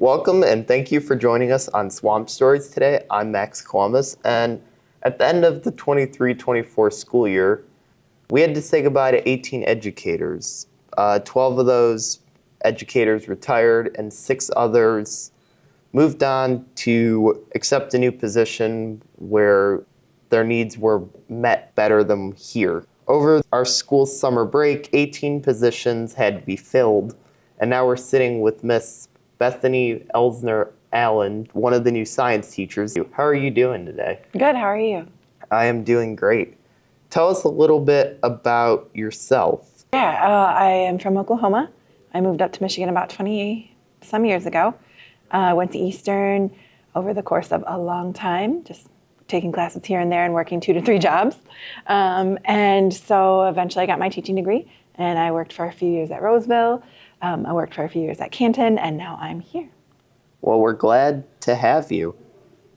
Welcome and thank you for joining us on Swamp Stories today. I'm Max Columbus, and at the end of the 23-24 school year, we had to say goodbye to 18 educators. 12 of those educators retired and 6 others moved on to accept a new position where their needs were met better than here. Over our school summer break, 18 positions had to be filled, and now we're sitting with Miss Bethany Elsner-Allen, one of the new science teachers. How are you doing today? Good, how are you? I am doing great. Tell us a little bit about yourself. I am from Oklahoma. I moved up to Michigan about 20-some years ago. I went to Eastern over the course of a long time, just taking classes here and there and working 2 to 3 jobs. And so eventually I got my teaching degree, and I worked for a few years at Roseville. I worked for a few years at Canton, and now I'm here. Well, we're glad to have you.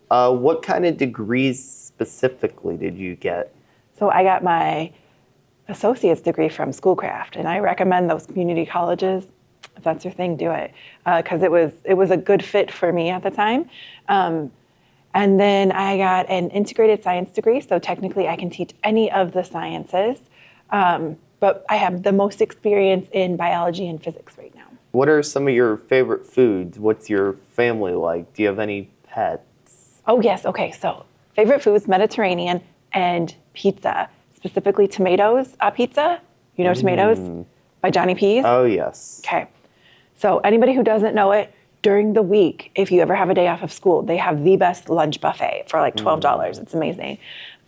What kind of degrees specifically did you get? So I got my associate's degree from Schoolcraft, and I recommend those community colleges. If that's your thing, do it, because it was a good fit for me at the time. And then I got an integrated science degree, so technically I can teach any of the sciences, but I have the most experience in biology and physics right now. What are some of your favorite foods? What's your family like? Do you have any pets? Oh, yes. Okay, so favorite foods, Mediterranean and pizza, specifically tomatoes pizza. You know Tomatoes by Johnny P's? Oh, yes. Okay. So anybody who doesn't know it, during the week, if you ever have a day off of school, they have the best lunch buffet for like $12. It's amazing.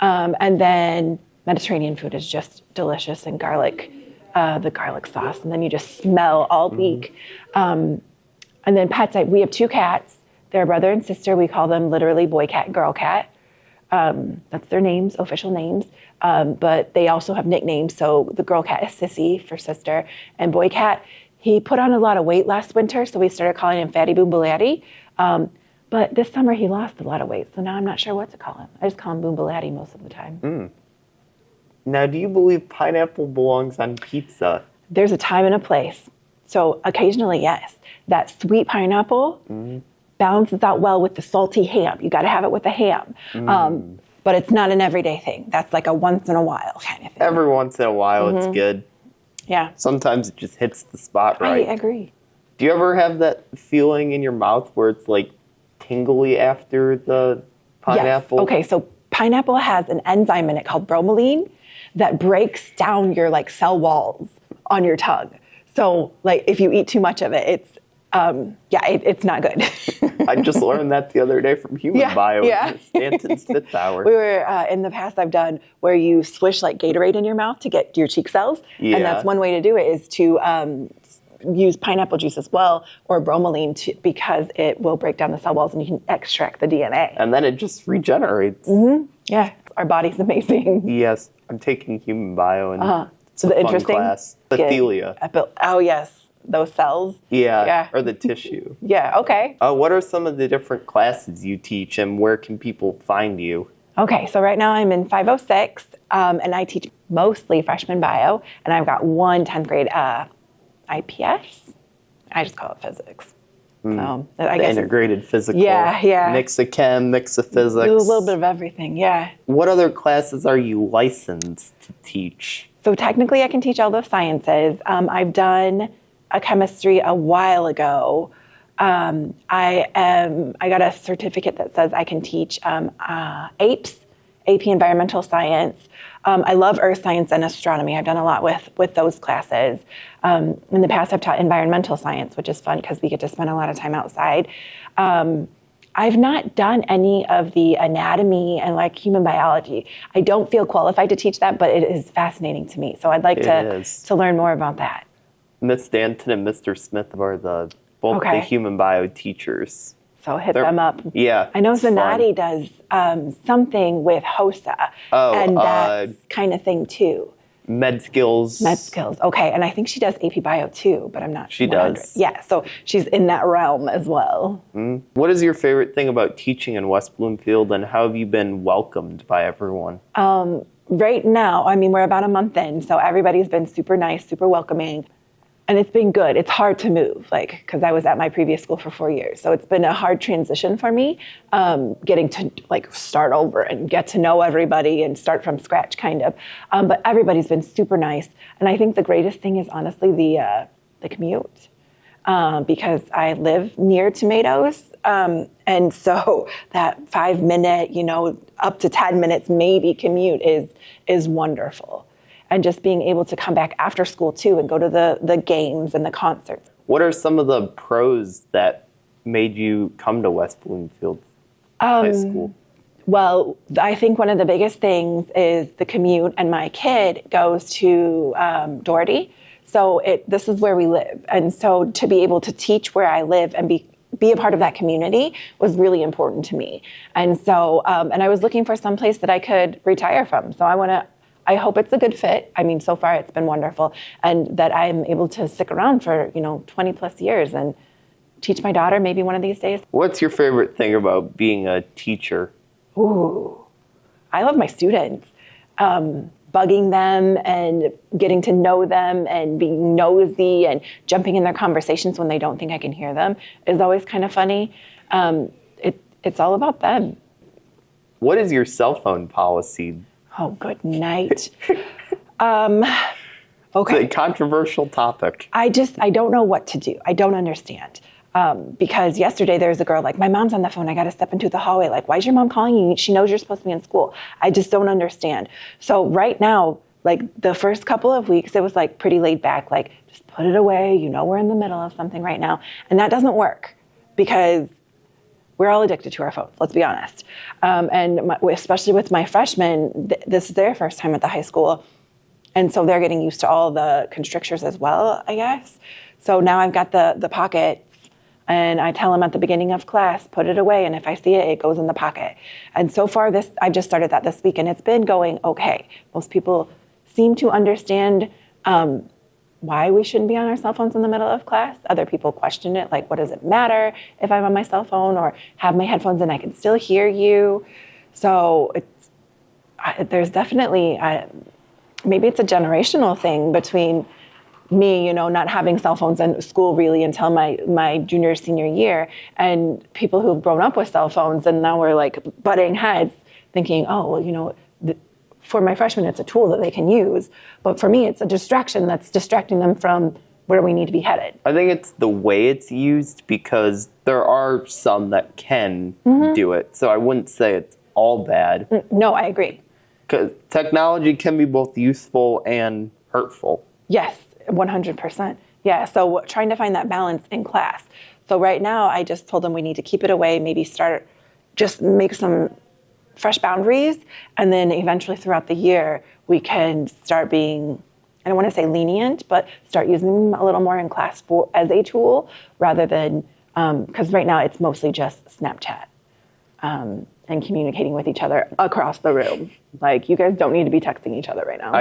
And then Mediterranean food is just delicious, and garlic, the garlic sauce, and then you just smell all week. And then pets, we have 2 cats. They're brother and sister. We call them literally boy cat, girl cat. That's their names, official names. But they also have nicknames. So the girl cat is Sissy for sister, and boy cat, he put on a lot of weight last winter, so we started calling him Fatty Boombalatti. But this summer he lost a lot of weight, so now I'm not sure what to call him. I just call him Boombalatti most of the time. Now, do you believe pineapple belongs on pizza? There's a time and a place. So occasionally, yes. That sweet pineapple balances out well with the salty ham. You got to have it with the ham. But it's not an everyday thing. That's like a once in a while kind of thing. Every once in a while, it's good. Yeah. Sometimes it just hits the spot right. I agree. Do you ever have that feeling in your mouth where it's like tingly after the pineapple? Yes. Okay, so pineapple has an enzyme in it called bromelain that breaks down your like cell walls on your tongue. So like if you eat too much of it, it's not good. I just learned that the other day from Human Bio in Stanton's 5th hour. We were, in the past I've done where you swish like Gatorade in your mouth to get your cheek cells. Yeah. And that's one way to do it, is to use pineapple juice as well, or bromelain, because it will break down the cell walls and you can extract the DNA. And then it just regenerates. Yeah, our body's amazing. Yes, I'm taking Human Bio and it's a the fun interesting class. Epithelia. Oh, yes. Those cells? Yeah, or the tissue. Yeah, okay. What are some of the different classes you teach, and where can people find you? Okay, so right now I'm in 506, and I teach mostly freshman bio, and I've got 1 10th grade IPS. I just call it physics. So I guess integrated physical. Yeah. Mix of chem, mix of physics. Do a little bit of everything, yeah. What other classes are you licensed to teach? So technically I can teach all those sciences. I've done a chemistry a while ago. I got a certificate that says I can teach APES, AP Environmental Science. I love earth science and astronomy. I've done a lot with those classes. In the past, I've taught environmental science, which is fun because we get to spend a lot of time outside. I've not done any of the anatomy and like human biology. I don't feel qualified to teach that, but it is fascinating to me. So I'd like to learn more about that. Miss Stanton and Mr. Smith are both the human bio teachers. So hit them up. Yeah. I know Zanatti does something with HOSA and that kind of thing too. Med skills. Okay. And I think she does AP Bio too, but I'm not sure. She does. Yeah. So she's in that realm as well. What is your favorite thing about teaching in West Bloomfield, and how have you been welcomed by everyone? Right now, I mean, we're about a month in, so everybody's been super nice, super welcoming. And it's been good. It's hard to move, like, because I was at my previous school for 4 years. So it's been a hard transition for me, getting to like start over and get to know everybody and start from scratch, kind of. But everybody's been super nice. And I think the greatest thing is honestly the commute, because I live near Tomatoes. And so that 5 minute, up to 10 minutes maybe commute is wonderful. And just being able to come back after school too and go to the games and the concerts. What are some of the pros that made you come to West Bloomfield High School? Well, I think one of the biggest things is the commute, and my kid goes to Doherty. So this is where we live. And so to be able to teach where I live and be a part of that community was really important to me. And so, and I was looking for some place that I could retire from. So I hope it's a good fit. I mean, so far it's been wonderful, and that I'm able to stick around for, 20 plus years and teach my daughter maybe one of these days. What's your favorite thing about being a teacher? Ooh, I love my students. Bugging them and getting to know them and being nosy and jumping in their conversations when they don't think I can hear them is always kind of funny. It's all about them. What is your cell phone policy? Oh, good night. Okay. Okay. It's a controversial topic. I don't know what to do. I don't understand. Because yesterday there was a girl like, my mom's on the phone. I got to step into the hallway. Like, why is your mom calling you? She knows you're supposed to be in school. I just don't understand. So right now, like the first couple of weeks, it was like pretty laid back. Like, just put it away. We're in the middle of something right now. And that doesn't work because we're all addicted to our phones, let's be honest. Especially with my freshmen, this is their first time at the high school. And so they're getting used to all the constrictures as well, I guess. So now I've got the pockets, and I tell them at the beginning of class, put it away. And if I see it, it goes in the pocket. And so far, I've just started that this week, and it's been going okay. Most people seem to understand why we shouldn't be on our cell phones in the middle of class. Other people question it, like, what does it matter if I'm on my cell phone or have my headphones and I can still hear you? So there's definitely, maybe it's a generational thing between me, not having cell phones in school really until my junior, senior year, and people who've grown up with cell phones, and now we're like butting heads thinking, oh, well, for my freshmen, it's a tool that they can use. But for me, it's a distraction that's distracting them from where we need to be headed. I think it's the way it's used, because there are some that can do it. So I wouldn't say it's all bad. No, I agree. Because technology can be both useful and hurtful. Yes, 100%. Yeah, so trying to find that balance in class. So right now, I just told them we need to keep it away, maybe just make some fresh boundaries, and then eventually throughout the year, we can start being, I don't want to say lenient, but start using them a little more in class as a tool rather than, because right now it's mostly just Snapchat and communicating with each other across the room. Like, you guys don't need to be texting each other right now.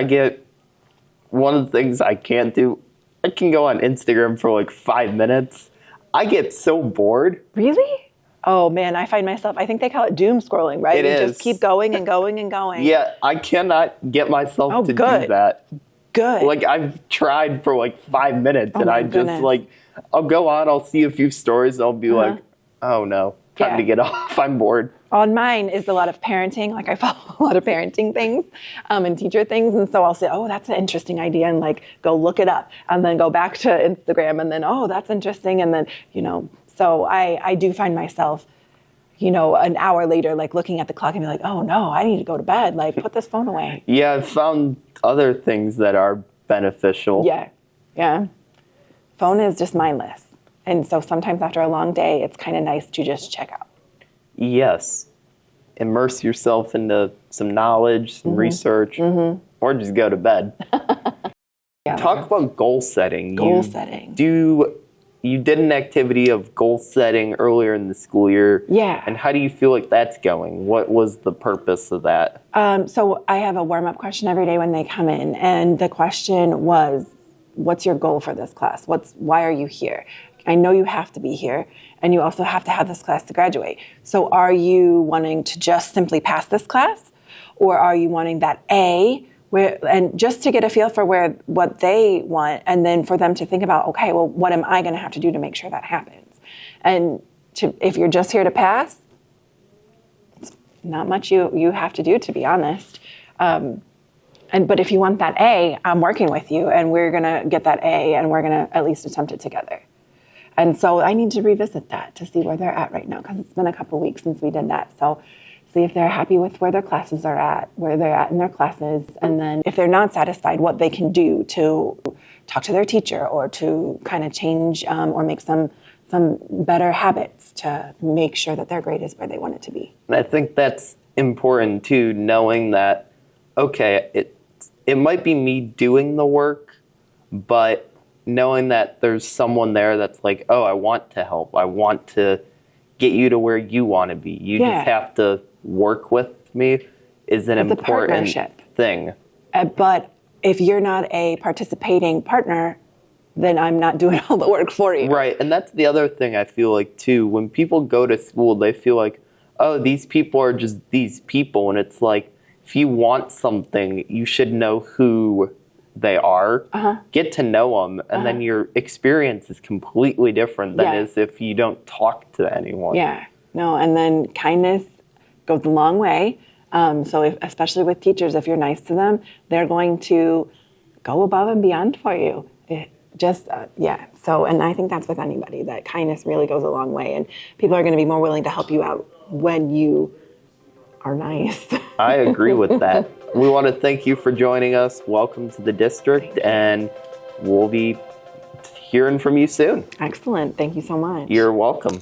One of the things I can't do, I can go on Instagram for like 5 minutes. I get so bored. Really? Oh man, I find myself, I think they call it doom scrolling, right? It is. Just keep going and going and going. Yeah, I cannot get myself to do that. Good. Like, I've tried for like 5 minutes, and I just goodness. like, I'll go on, I'll see a few stories, and I'll be like, oh no, time to get off, I'm bored. On mine is a lot of parenting. Like, I follow a lot of parenting things and teacher things. And so I'll say, oh, that's an interesting idea, and like go look it up, and then go back to Instagram, and then, oh, that's interesting. And then, so I do find myself, an hour later, like looking at the clock and be like, oh no, I need to go to bed. Like, put this phone away. Yeah, I've found other things that are beneficial. Yeah. Phone is just mindless. And so sometimes after a long day, it's kind of nice to just check out. Yes. Immerse yourself into some knowledge, some research, or just go to bed. Talk about goal setting. You did an activity of goal setting earlier in the school year. Yeah. And how do you feel like that's going? What was the purpose of that? So I have a warm-up question every day when they come in. And the question was, what's your goal for this class? Why are you here? I know you have to be here, and you also have to have this class to graduate. So are you wanting to just simply pass this class? Or are you wanting that A and just to get a feel for what they want, and then for them to think about, okay, well, what am I going to have to do to make sure that happens? And if you're just here to pass, it's not much you have to do, to be honest. But if you want that A, I'm working with you, and we're going to get that A, and we're going to at least attempt it together. And so I need to revisit that to see where they're at right now, because it's been a couple of weeks since we did that. So see if they're happy with where their classes are at, where they're at in their classes, and then if they're not satisfied, what they can do to talk to their teacher or to kind of change or make some better habits to make sure that their grade is where they want it to be. And I think that's important too, knowing that, okay, it might be me doing the work, but knowing that there's someone there that's like, oh, I want to help. I want to get you to where you want to be. You just have to work with me is an important thing. But if you're not a participating partner, then I'm not doing all the work for you. Right, and that's the other thing I feel like too. When people go to school, they feel like, oh, these people are just these people. And it's like, if you want something, you should know who they are, get to know them, and then your experience is completely different than is if you don't talk to anyone. Yeah, no, and then kindness goes a long way. So especially with teachers, if you're nice to them, they're going to go above and beyond for you. So, and I think that's with anybody, that kindness really goes a long way, and people are going to be more willing to help you out when you are nice. I agree with that. We want to thank you for joining us. Welcome to the district, and we'll be hearing from you soon. Excellent. Thank you so much. You're welcome.